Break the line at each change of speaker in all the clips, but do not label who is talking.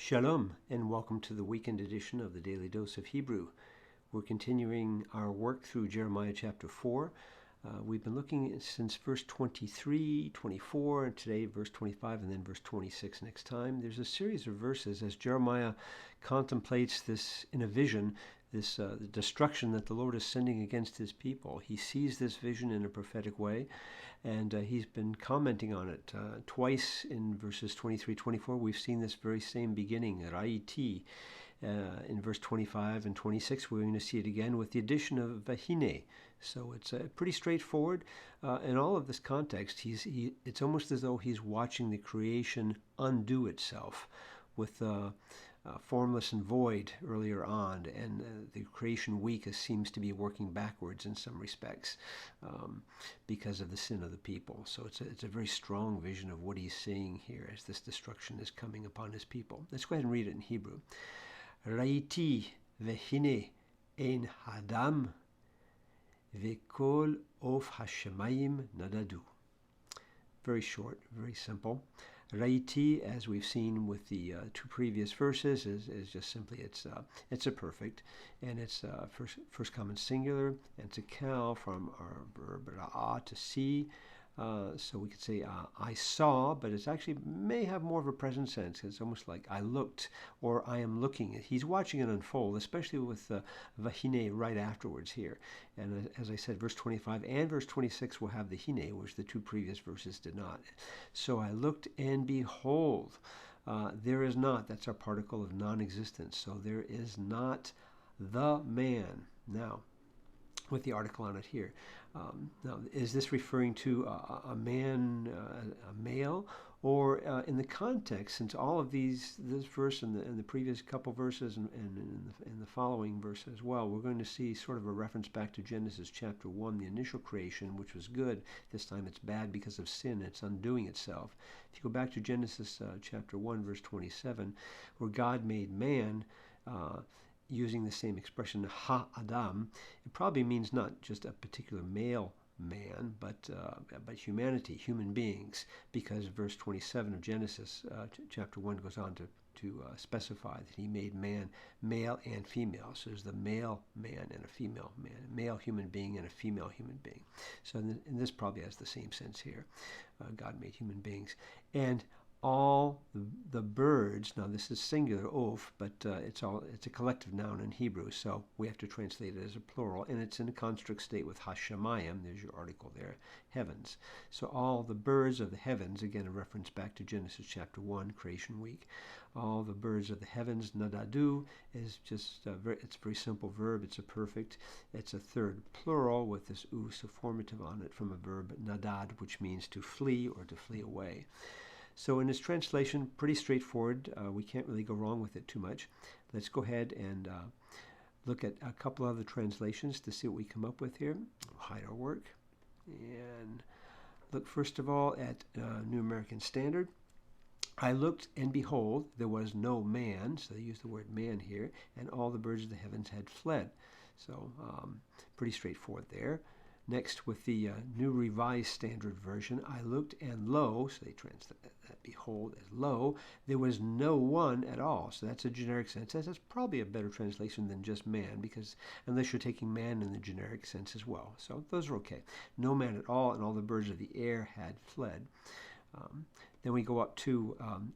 Shalom, and welcome to the weekend edition of the Daily Dose of Hebrew. We're continuing our work through Jeremiah chapter 4. We've been looking since verse 23, 24, and today verse 25, and then verse 26 next time. There's a series of verses as Jeremiah contemplates this in a vision, this the destruction that the Lord is sending against his people. He sees this vision in a prophetic way, and he's been commenting on it. Twice in verses 23, 24, we've seen this very same beginning, Raiti. In verse 25 and 26, we're going to see it again with the addition of Vahine. So it's pretty straightforward. In all of this context, it's almost as though he's watching the creation undo itself with formless and void earlier on, and the creation week seems to be working backwards in some respects because of the sin of the people. So it's a very strong vision of what he's seeing here as this destruction is coming upon his people. Let's go ahead and read it in Hebrew. Raiti vehine ein hadam vekol of hashemayim nadadu. Very short, very simple. Raiti, as we've seen with the two previous verses, is just simply it's a perfect, and it's first common singular, and it's a cal from our verb ra'ah, to see. So we could say I saw, but it actually may have more of a present sense. It's almost like I looked, or I am looking. He's watching it unfold, especially with vahine right afterwards here. And as I said, verse 25 and verse 26 will have the hine, which the two previous verses did not. So I looked, and behold, there is not. That's our particle of non-existence. So there is not the man. Now, with the article on it here. Now, is this referring to a man, a male, or in the context, since all of this verse and the previous couple verses and in the following verse as well, we're going to see sort of a reference back to Genesis chapter 1, the initial creation, which was good. This time it's bad because of sin. It's undoing itself. If you go back to Genesis chapter 1, verse 27, where God made man, using the same expression, ha-adam, it probably means not just a particular male man, but humanity, human beings, because verse 27 of Genesis chapter 1 goes on to specify that he made man male and female. So there's the male man and a female man, a male human being and a female human being. So and this probably has the same sense here. God made human beings. And all the birds, now this is singular, of, but it's a collective noun in Hebrew, so we have to translate it as a plural, and it's in a construct state with hashemayim, there's your article there, heavens. So all the birds of the heavens, again a reference back to Genesis chapter 1, creation week, all the birds of the heavens, nadadu, is just it's a very simple verb, it's a perfect, it's a third plural with this us, a formative on it from a verb nadad, which means to flee or to flee away. So in its translation, pretty straightforward. We can't really go wrong with it too much. Let's go ahead and look at a couple other translations to see what we come up with here. We'll hide our work. And look first of all at New American Standard. I looked, and behold, there was no man. So they use the word man here. And all the birds of the heavens had fled. So pretty straightforward there. Next, with the New Revised Standard Version, I looked, and lo, so they translate that behold as lo, there was no one at all. So that's a generic sense. That's probably a better translation than just man, because unless you're taking man in the generic sense as well. So those are okay. No man at all, and all the birds of the air had fled. Then we go up to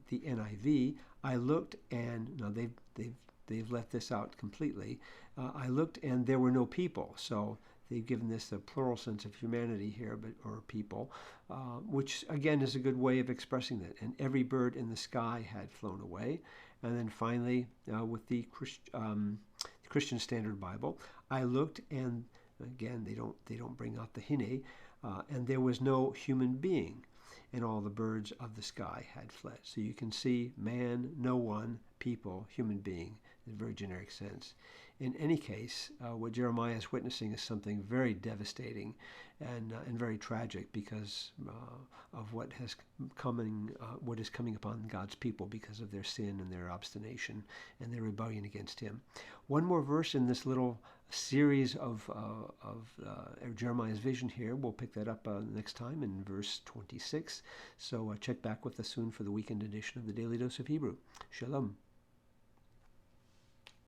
the NIV. I looked, and now they've left this out completely. I looked, and there were no people. So they've given this a plural sense of humanity here, or people, which again is a good way of expressing that. And every bird in the sky had flown away. And then finally, with the Christian Standard Bible, I looked, and again they don't bring out the hine, and there was no human being, and all the birds of the sky had fled. So you can see man, no one, people, human being, in a very generic sense. In any case, what Jeremiah is witnessing is something very devastating and very tragic because of what is coming upon God's people because of their sin and their obstination and their rebellion against Him. One more verse in this little series of Jeremiah's vision here. We'll pick that up next time in verse 26. So check back with us soon for the weekend edition of the Daily Dose of Hebrew. Shalom.